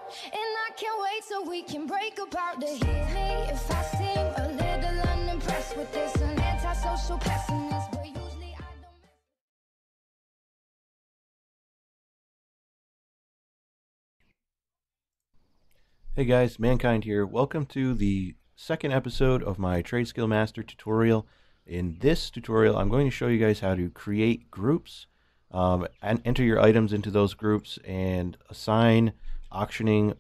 I can't wait till we can break apart to hit me if I seem a little unimpressed with this. An antisocial pessimist, but usually I don't. Hey guys, Mankind here. Welcome to the second episode of my Trade Skill Master tutorial. In this tutorial, I'm going to show you guys how to create groups and enter your items into those groups and assign auctioning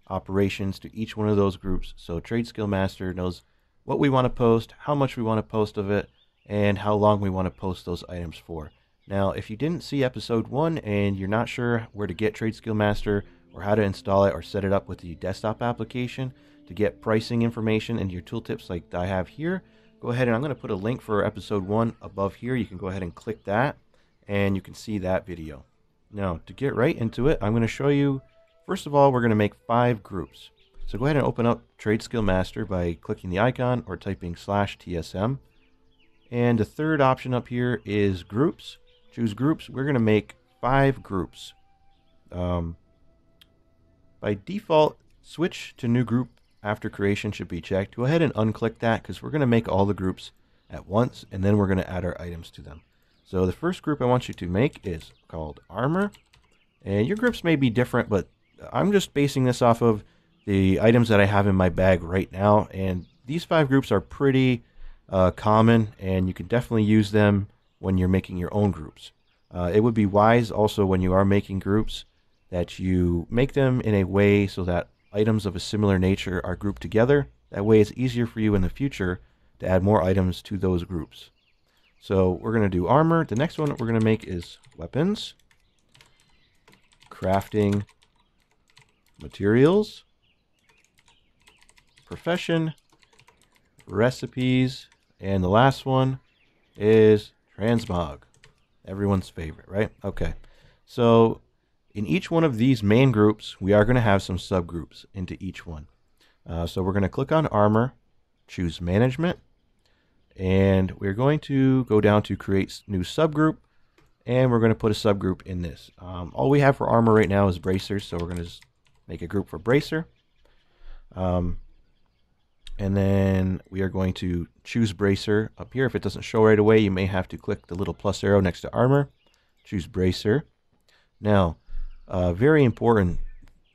operations to each one of those groups. So Trade Skill Master knows what we want to post, how much we want to post of it, and how long we want to post those items for. Now, if you didn't see episode 1 and you're not sure where to get Trade Skill Master or how to install it or set it up with the desktop application to get pricing information and your tooltips like I have here, go ahead and I'm going to put a link for episode 1 above here. You can go ahead and click that and you can see that video. Now, to get right into it, I'm going to show you, first of all, we're going to make 5 groups. So go ahead and open up Trade Skill Master by clicking the icon or typing /TSM. And the third option up here is groups. Choose groups. We're going to make 5 groups. By default, switch to new group after creation should be checked. Go ahead and unclick that because we're going to make all the groups at once and then we're going to add our items to them. So the first group I want you to make is called armor. And your groups may be different, but I'm just basing this off of the items that I have in my bag right now. And these 5 groups are pretty common and you can definitely use them when you're making your own groups. It would be wise also when you are making groups that you make them in a way so that items of a similar nature are grouped together. That way it's easier for you in the future to add more items to those groups. So we're going to do armor. The next one that we're going to make is weapons, crafting materials, profession, recipes, and the last one is transmog. Everyone's favorite, right? Okay. So in each one of these main groups, we are going to have some subgroups into each one. So we're going to click on armor, choose management, and we're going to go down to create new subgroup, and we're going to put a subgroup in this. All we have for armor right now is bracers, so we're going to just make a group for bracer. And then we are going to choose bracer up here. If it doesn't show right away, you may have to click the little plus arrow next to armor, choose bracer. Now, very important,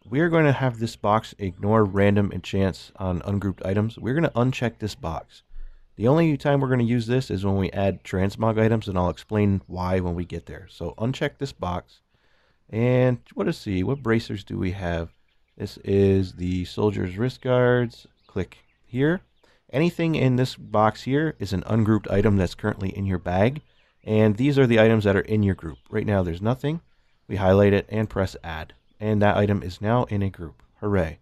we are going to have this box ignore random enchants on ungrouped items. We're going to uncheck this box. The only time we're going to use this is when we add transmog items, and I'll explain why when we get there. So uncheck this box. And let's see, what bracers do we have? This is the soldier's wrist guards. Click here. Anything in this box here is an ungrouped item that's currently in your bag. And these are the items that are in your group. Right now there's nothing. We highlight it and press add. And that item is now in a group. Hooray.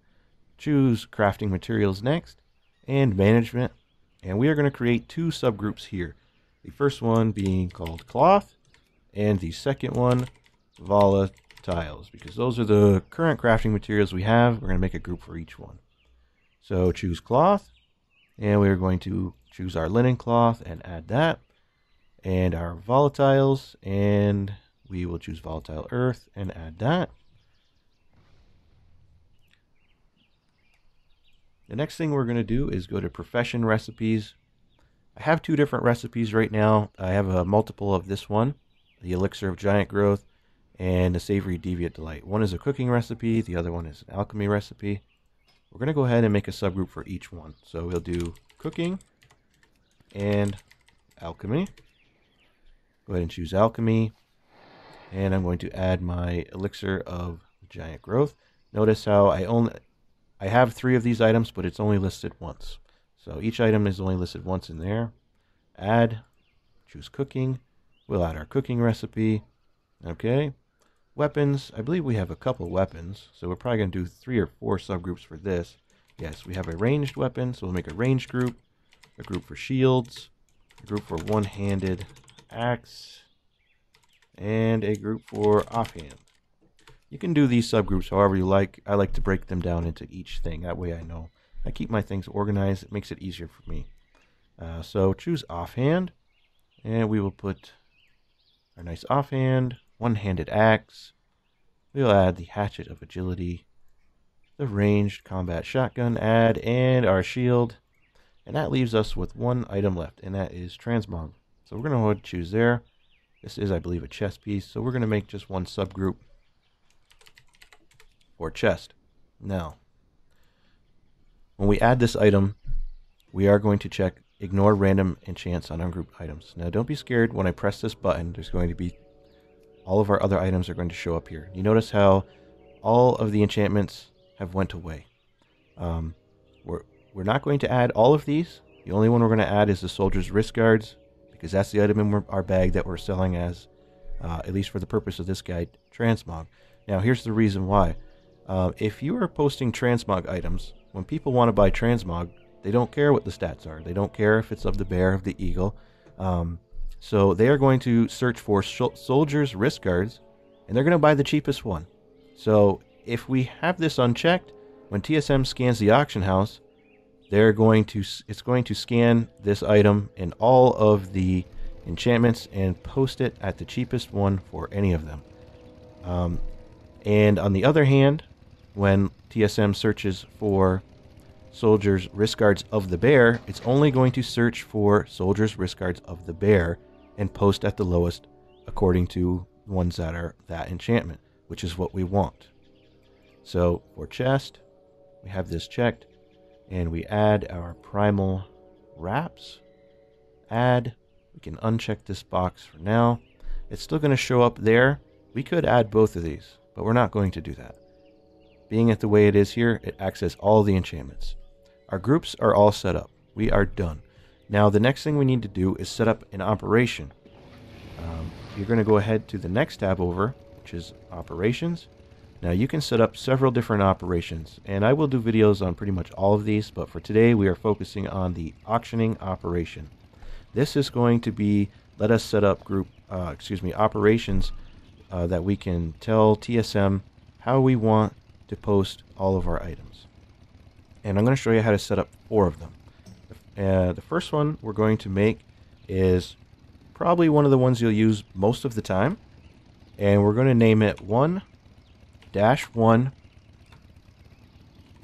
Choose crafting materials next and management. And we are going to create 2 subgroups here. The first one being called cloth and the second one volatiles, because those are the current crafting materials we have. We're going to make a group for each one. So choose cloth and we're going to choose our linen cloth and add that, and our volatiles, and we will choose volatile earth and add that. The next thing we're going to do is go to profession recipes. I have 2 different recipes right now. I have a multiple of this one, the elixir of giant growth and the savory deviant delight. One is a cooking recipe, the other one is an alchemy recipe. We're going to go ahead and make a subgroup for each one. So we'll do cooking and alchemy. Go ahead and choose alchemy. And I'm going to add my elixir of giant growth. Notice how I have 3 of these items, but it's only listed once. So each item is only listed once in there. Add, choose cooking. We'll add our cooking recipe. Okay. Weapons, I believe we have a couple weapons, so we're probably going to do 3 or 4 subgroups for this. Yes, we have a ranged weapon, so we'll make a ranged group, a group for shields, a group for one-handed axe, and a group for offhand. You can do these subgroups however you like. I like to break them down into each thing. That way I know. I keep my things organized. It makes it easier for me. So choose offhand, and we will put our nice offhand, one-handed axe. We'll add the hatchet of agility, the ranged combat shotgun add and our shield. And that leaves us with one item left, and that is transmog. So we're going to go ahead and choose there. This is, I believe, a chest piece, so we're going to make just one subgroup for chest. Now, when we add this item, we are going to check ignore random enchants on ungrouped items. Now, don't be scared. When I press this button, there's going to be all of our other items are going to show up here. You notice how all of the enchantments have went away. We're not going to add all of these. The only one we're going to add is the soldier's wrist guards, because that's the item in our bag that we're selling as, at least for the purpose of this guide, transmog. Now, here's the reason why. If you are posting transmog items, when people want to buy transmog, they don't care what the stats are. They don't care if it's of the bear, of the eagle. So they are going to search for soldier's wrist guards, and they're going to buy the cheapest one. So if we have this unchecked, when TSM scans the auction house, it's going to scan this item and all of the enchantments and post it at the cheapest one for any of them. And on the other hand, when TSM searches for soldier's wrist guards of the bear, it's only going to search for soldier's wrist guards of the bear and post at the lowest according to ones that are that enchantment, which is what we want. So for chest, we have this checked, and we add our primal wraps. Add. We can uncheck this box for now. It's still going to show up there. We could add both of these, but we're not going to do that. Being it the way it is here, it accesses all the enchantments. Our groups are all set up. We are done. Now the next thing we need to do is set up an operation. You're going to go ahead to the next tab over, which is operations. Now you can set up several different operations, and I will do videos on pretty much all of these, but for today we are focusing on the auctioning operation. This is going to let us set up operations that we can tell TSM how we want to post all of our items. And I'm going to show you how to set up 4 of them. The first one we're going to make is probably one of the ones you'll use most of the time, and we're going to name it 1-1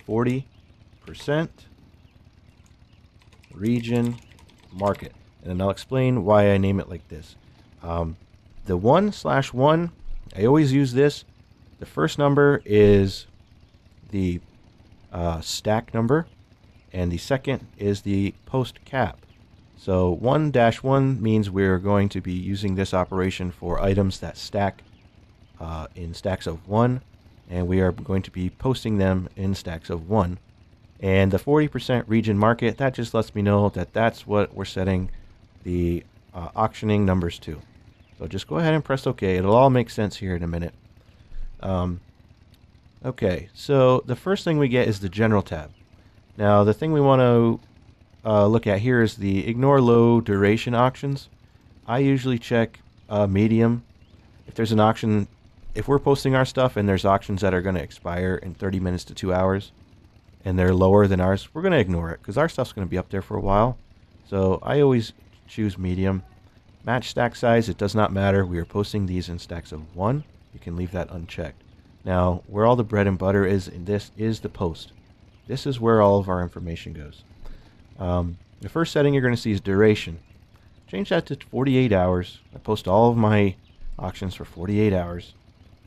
40% region market. And then I'll explain why I name it like this. The 1/1, I always use this. The first number is the stack number, and the second is the post cap. So 1-1 means we're going to be using this operation for items that stack in stacks of 1, and we are going to be posting them in stacks of 1. And the 40% region market, that just lets me know that that's what we're setting the auctioning numbers to. So just go ahead and press OK. It'll all make sense here in a minute. Okay, so the first thing we get is the General tab. Now, the thing we want to look at here is the ignore low duration auctions. I usually check medium. If there's an auction, if we're posting our stuff and there's auctions that are going to expire in 30 minutes to 2 hours and they're lower than ours, we're going to ignore it because our stuff's going to be up there for a while. So I always choose medium. Match stack size, it does not matter. We are posting these in stacks of 1. You can leave that unchecked. Now, where all the bread and butter is in this is the post. This is where all of our information goes. The first setting you're going to see is duration. Change that to 48 hours. I post all of my auctions for 48 hours.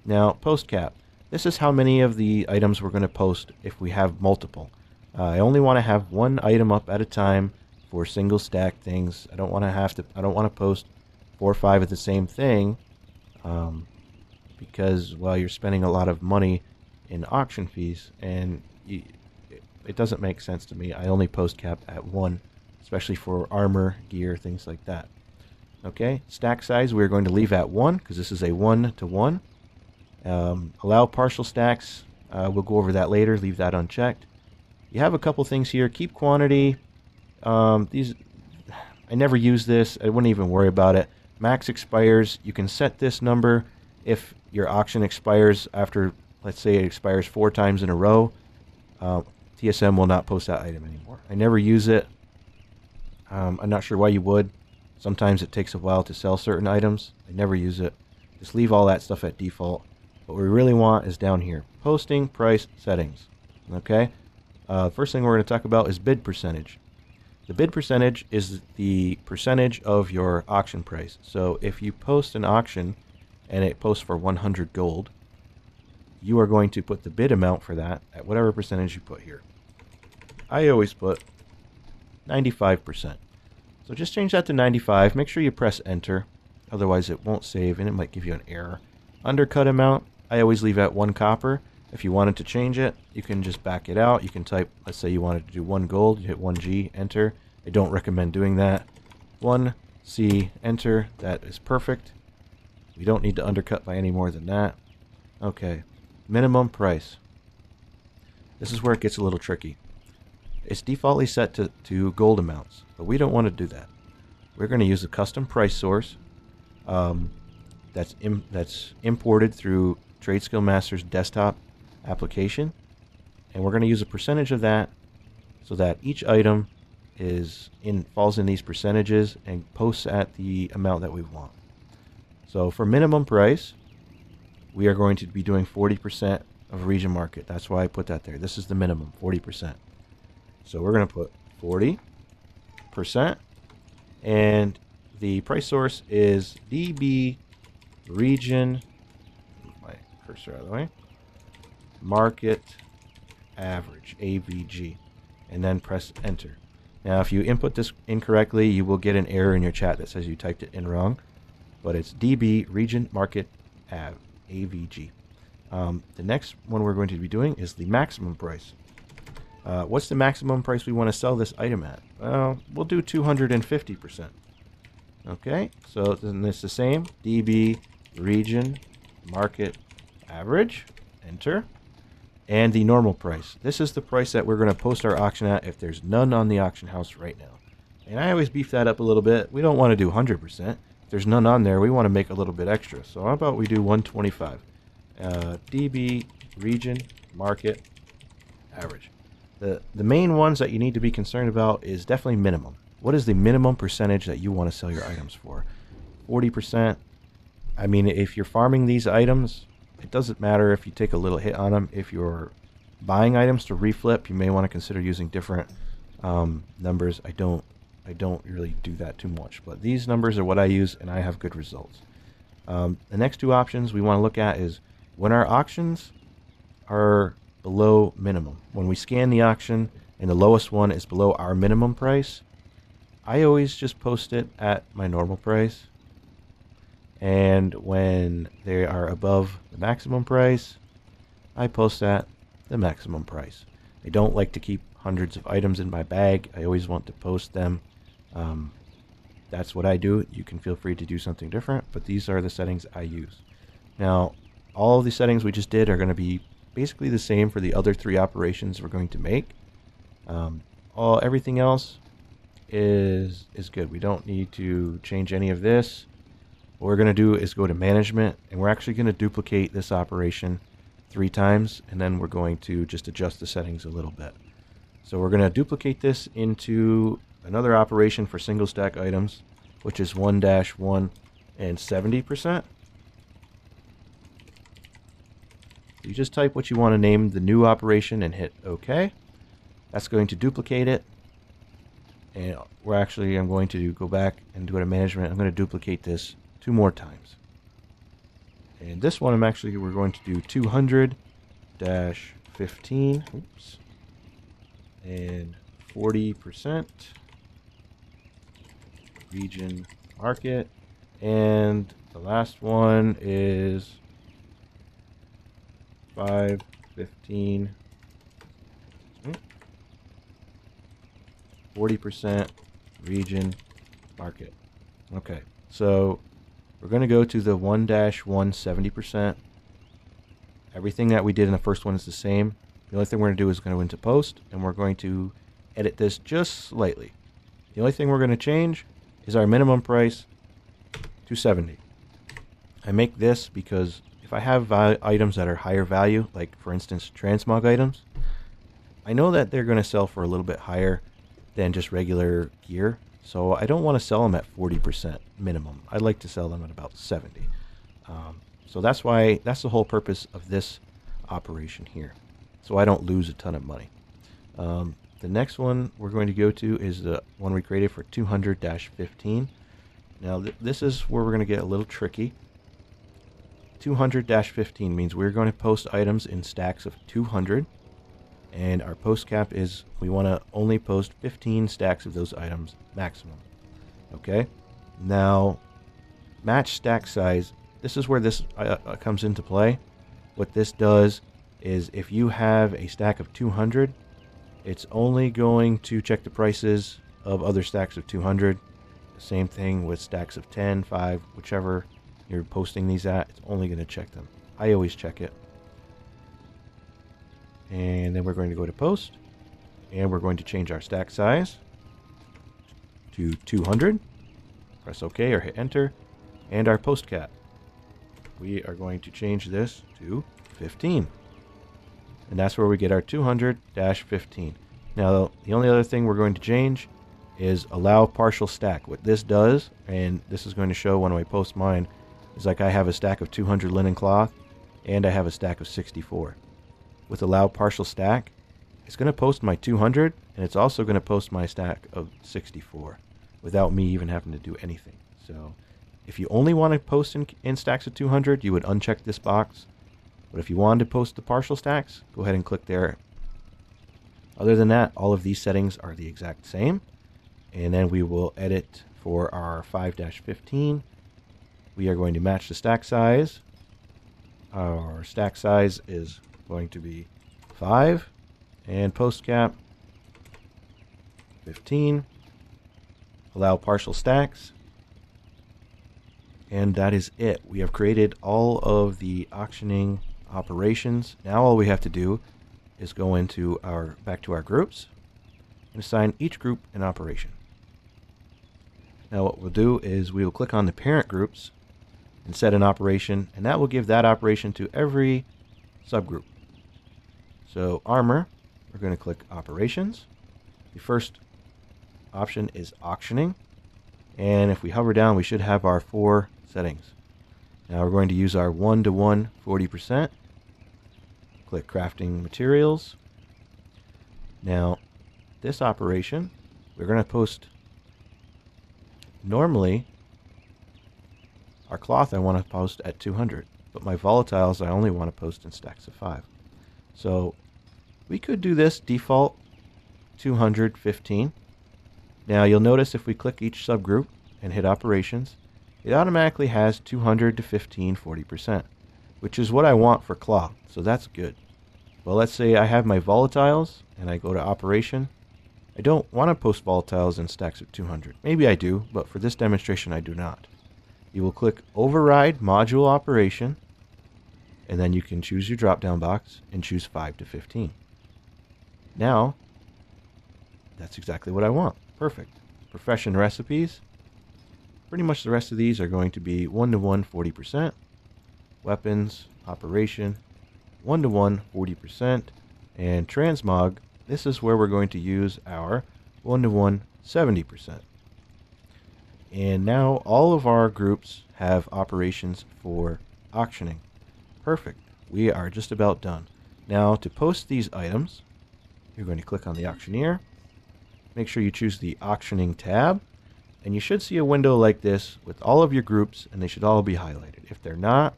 Now, post cap. This is how many of the items we're going to post if we have multiple. I only want to have one item up at a time for single stack things. I don't want to post 4 or 5 of the same thing, because, well, you're spending a lot of money in auction fees, and it doesn't make sense to me. I only post cap at 1, especially for armor, gear, things like that. Okay, stack size we're going to leave at 1 because this is a 1-to-1. Allow partial stacks. We'll go over that later. Leave that unchecked. You have a couple things here. Keep quantity. These, I never use this. I wouldn't even worry about it. Max expires. You can set this number if your auction expires after, let's say it expires 4 times in a row. TSM will not post that item anymore. I never use it. I'm not sure why you would. Sometimes it takes a while to sell certain items. I never use it. Just leave all that stuff at default. What we really want is down here. Posting price settings. Okay. First thing we're going to talk about is bid percentage. The bid percentage is the percentage of your auction price. So if you post an auction and it posts for 100 gold, you are going to put the bid amount for that at whatever percentage you put here. I always put 95%. So just change that to 95. Make sure you press enter. Otherwise it won't save and it might give you an error. Undercut amount, I always leave at 1 copper. If you wanted to change it, you can just back it out. You can type, let's say you wanted to do 1 gold, you hit 1G, enter. I don't recommend doing that. 1C, enter. That is perfect. We don't need to undercut by any more than that. Okay, minimum price. This is where it gets a little tricky. It's defaultly set to gold amounts, but we don't want to do that. We're going to use a custom price source that's imported through TradeSkill Master's desktop application, and we're going to use a percentage of that so that each item falls in these percentages and posts at the amount that we want. So for minimum price, we are going to be doing 40% of region market. That's why I put that there. This is the minimum, 40%. So we're going to put 40%, and the price source is DB region, move my cursor out of the way, market average, AVG, and then press enter. Now if you input this incorrectly, you will get an error in your chat that says you typed it in wrong, but it's DB region market AVG. The next one we're going to be doing is the maximum price. What's the maximum price we want to sell this item at? Well, we'll do 250%. Okay, so then it's the same. DB region market average, enter, and the normal price. This is the price that we're going to post our auction at if there's none on the auction house right now. And I always beef that up a little bit. We don't want to do 100%. If there's none on there, we want to make a little bit extra. So how about we do 125? DB region market average. The main ones that you need to be concerned about is definitely minimum. What is the minimum percentage that you want to sell your items for? 40%. I mean, if you're farming these items, it doesn't matter if you take a little hit on them. If you're buying items to reflip, you may want to consider using different numbers. I don't really do that too much, but these numbers are what I use, and I have good results. The next two options we want to look at is when our auctions are below minimum. When we scan the auction and the lowest one is below our minimum price, I always just post it at my normal price. And when they are above the maximum price, I post at the maximum price. I don't like to keep hundreds of items in my bag. I always want to post them. That's what I do. You can feel free to do something different, but these are the settings I use. Now, all of the settings we just did are going to be basically the same for the other 3 operations we're going to make. Everything else is good. We don't need to change any of this. What we're going to do is go to management, and we're actually going to duplicate this operation 3 times, and then we're going to just adjust the settings a little bit. So we're going to duplicate this into another operation for single stack items, which is 1-1 and 70%. You just type what you want to name the new operation and hit OK. That's going to duplicate it. And I'm going to go back and do it in management. I'm going to duplicate this 2 more times. And this one we're going to do 200-15. Oops. And 40% region market. And the last one is 5-15. 40% region market. Okay, so we're going to go to the 1-1 70%. Everything that we did in the first one is the same. The only thing we're going to do is go into post, and we're going to edit this just slightly. The only thing we're going to change is our minimum price to 70. I make this because if I have items that are higher value, like for instance transmog items, I know that they're going to sell for a little bit higher than just regular gear, so I don't want to sell them at 40% minimum. I'd like to sell them at about 70. So that's the whole purpose of this operation here. so I don't lose a ton of money. The next one we're going to go to is the one we created for 200-15. Now this is where we're going to get a little tricky. 200-15 means we're going to post items in stacks of 200, and our post cap is we want to only post 15 stacks of those items maximum. Okay, now match stack size. This is where this comes into play. What this does is if you have a stack of 200, it's only going to check the prices of other stacks of 200. The same thing with stacks of 10, 5, whichever you're posting these at, it's only going to check them. I always check it. And then we're going to go to post, and we're going to change our stack size to 200. Press OK or hit enter. And our post cap, we are going to change this to 15. And that's where we get our 200-15. Now, the only other thing we're going to change is allow partial stack. What this does, and this is going to show when I post mine, is like I have a stack of 200 linen cloth, and I have a stack of 64. With allow partial stack, it's going to post my 200, and it's also going to post my stack of 64 without me even having to do anything. So if you only want to post in stacks of 200, you would uncheck this box. But if you wanted to post the partial stacks, go ahead and click there. Other than that, all of these settings are the exact same. And then we will edit for our 5-15. We are going to match the stack size. Our stack size is going to be 5. And post cap 15. Allow partial stacks. And that is it. We have created all of the auctioning operations. Now all we have to do is go into back to our groups and assign each group an operation. Now what we'll do is we will click on the parent groups and set an operation, and that will give that operation to every subgroup. So armor, we're going to click operations. The first option is auctioning, and if we hover down we should have our 4 settings. Now we're going to use our 1-to-1 40%. Click crafting materials. Now this operation we're going to post. Normally our cloth I want to post at 200, but my volatiles I only want to post in stacks of 5. So we could do this default 200-15. Now you'll notice if we click each subgroup and hit operations, it automatically has 200-15 40%, which is what I want for cloth, so that's good. Well, let's say I have my volatiles and I go to operation. I don't want to post volatiles in stacks of 200. Maybe I do, but for this demonstration I do not. You will click override module operation, and then you can choose your drop down box and choose 5-15. Now that's exactly what I want. Perfect. Profession recipes. Pretty much the rest of these are going to be 1-to-1 40%. Weapons, operation, 1-to-1 40%. And transmog, this is where we're going to use our 1-to-1 70%. And now all of our groups have operations for auctioning. Perfect. We are just about done. Now to post these items, you're going to click on the auctioneer. Make sure you choose the auctioning tab, and you should see a window like this with all of your groups, and they should all be highlighted. If they're not,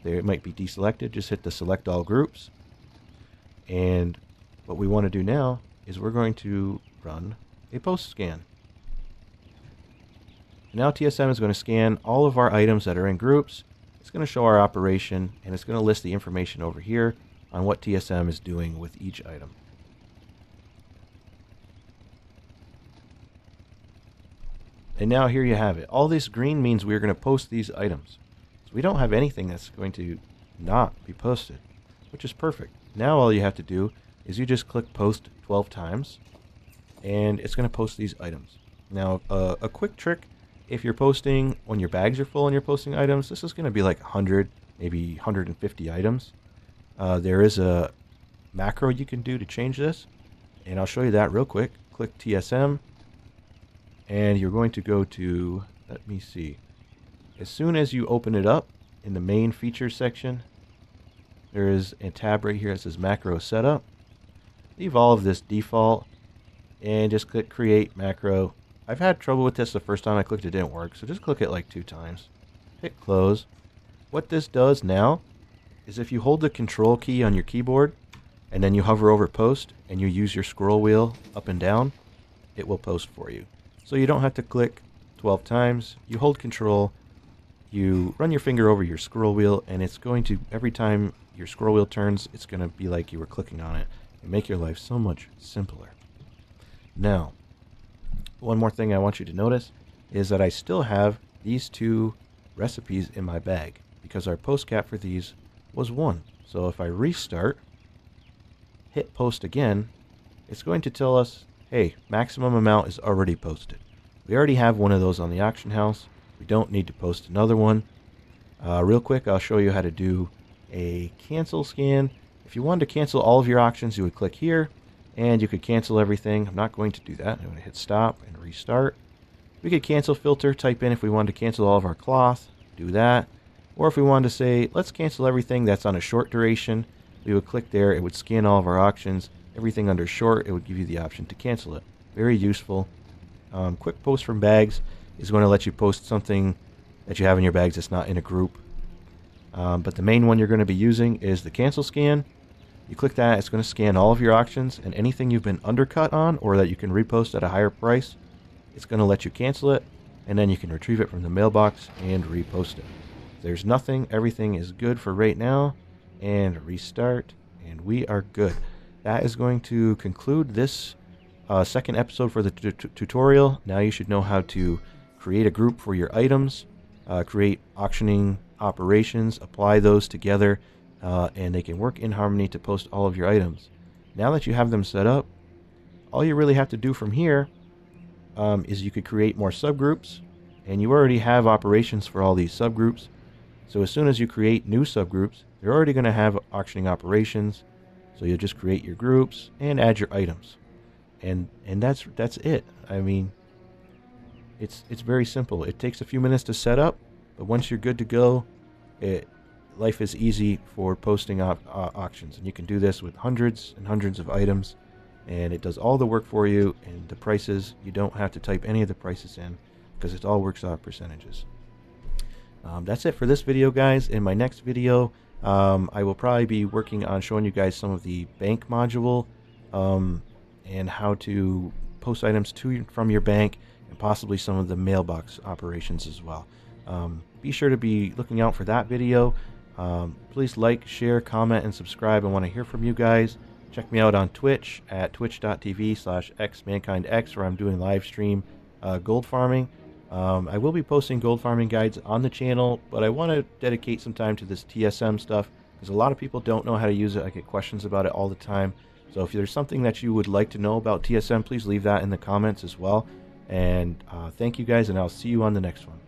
they might be deselected. Just hit the select all groups. And what we want to do now is we're going to run a post scan. Now TSM is going to scan all of our items that are in groups. It's going to show our operation, and it's going to list the information over here on what TSM is doing with each item. And now here you have it. All this green means we're going to post these items. So we don't have anything that's going to not be posted, which is perfect. Now all you have to do is you just click post 12 times, and it's going to post these items. Now a quick trick, if you're posting when your bags are full and you're posting items, this is going to be like 100, maybe 150 items. There is a macro you can do to change this, and I'll show you that real quick. Click TSM. And you're going to go to, let me see, as soon as you open it up in the main features section, there is a tab right here that says macro setup. Leave all of this default and just click create macro. I've had trouble with this the first time I clicked, it didn't work, so just click it like 2 times. Hit close. What this does now is if you hold the control key on your keyboard and then you hover over post and you use your scroll wheel up and down, it will post for you. So you don't have to click 12 times. You hold control, you run your finger over your scroll wheel, and it's going to, every time your scroll wheel turns, it's going to be like you were clicking on it and make your life so much simpler. Now, one more thing I want you to notice is that I still have these 2 recipes in my bag because our post cap for these was 1. So if I restart, hit post again, it's going to tell us, hey, maximum amount is already posted. We already have one of those on the auction house. We don't need to post another one. Real quick, I'll show you how to do a cancel scan. If you wanted to cancel all of your auctions, you would click here and you could cancel everything. I'm not going to do that. I'm going to hit stop and restart. We could cancel filter, type in if we wanted to cancel all of our cloth, do that. Or if we wanted to say, let's cancel everything that's on a short duration, we would click there, it would scan all of our auctions. Everything under short, it would give you the option to cancel it. Very useful. Quick post from bags is going to let you post something that you have in your bags that's not in a group. But the main one you're going to be using is the cancel scan. You click that, it's going to scan all of your auctions, and anything you've been undercut on or that you can repost at a higher price, it's going to let you cancel it, and then you can retrieve it from the mailbox and repost it. If there's nothing, everything is good for right now, and restart, and we are good. That is going to conclude this second episode for the tutorial. Now you should know how to create a group for your items, create auctioning operations, apply those together, and they can work in harmony to post all of your items. Now that you have them set up, all you really have to do from here is you could create more subgroups, and you already have operations for all these subgroups. So as soon as you create new subgroups, they're already going to have auctioning operations. So you'll just create your groups and add your items, and that's it. I mean, it's very simple. It takes a few minutes to set up, but once you're good to go, life is easy for posting auctions, and you can do this with hundreds and hundreds of items, and it does all the work for you. And the prices, you don't have to type any of the prices in because it all works out percentages. That's it for this video, guys. In my next video, I will probably be working on showing you guys some of the bank module and how to post items from your bank, and possibly some of the mailbox operations as well. Be sure to be looking out for that video. Please like, share, comment, and subscribe. I want to hear from you guys. Check me out on Twitch at twitch.tv/xmankindx, where I'm doing live stream gold farming. I will be posting gold farming guides on the channel, but I want to dedicate some time to this TSM stuff because a lot of people don't know how to use it. I get questions about it all the time. So if there's something that you would like to know about TSM, please leave that in the comments as well. And thank you guys, and I'll see you on the next one.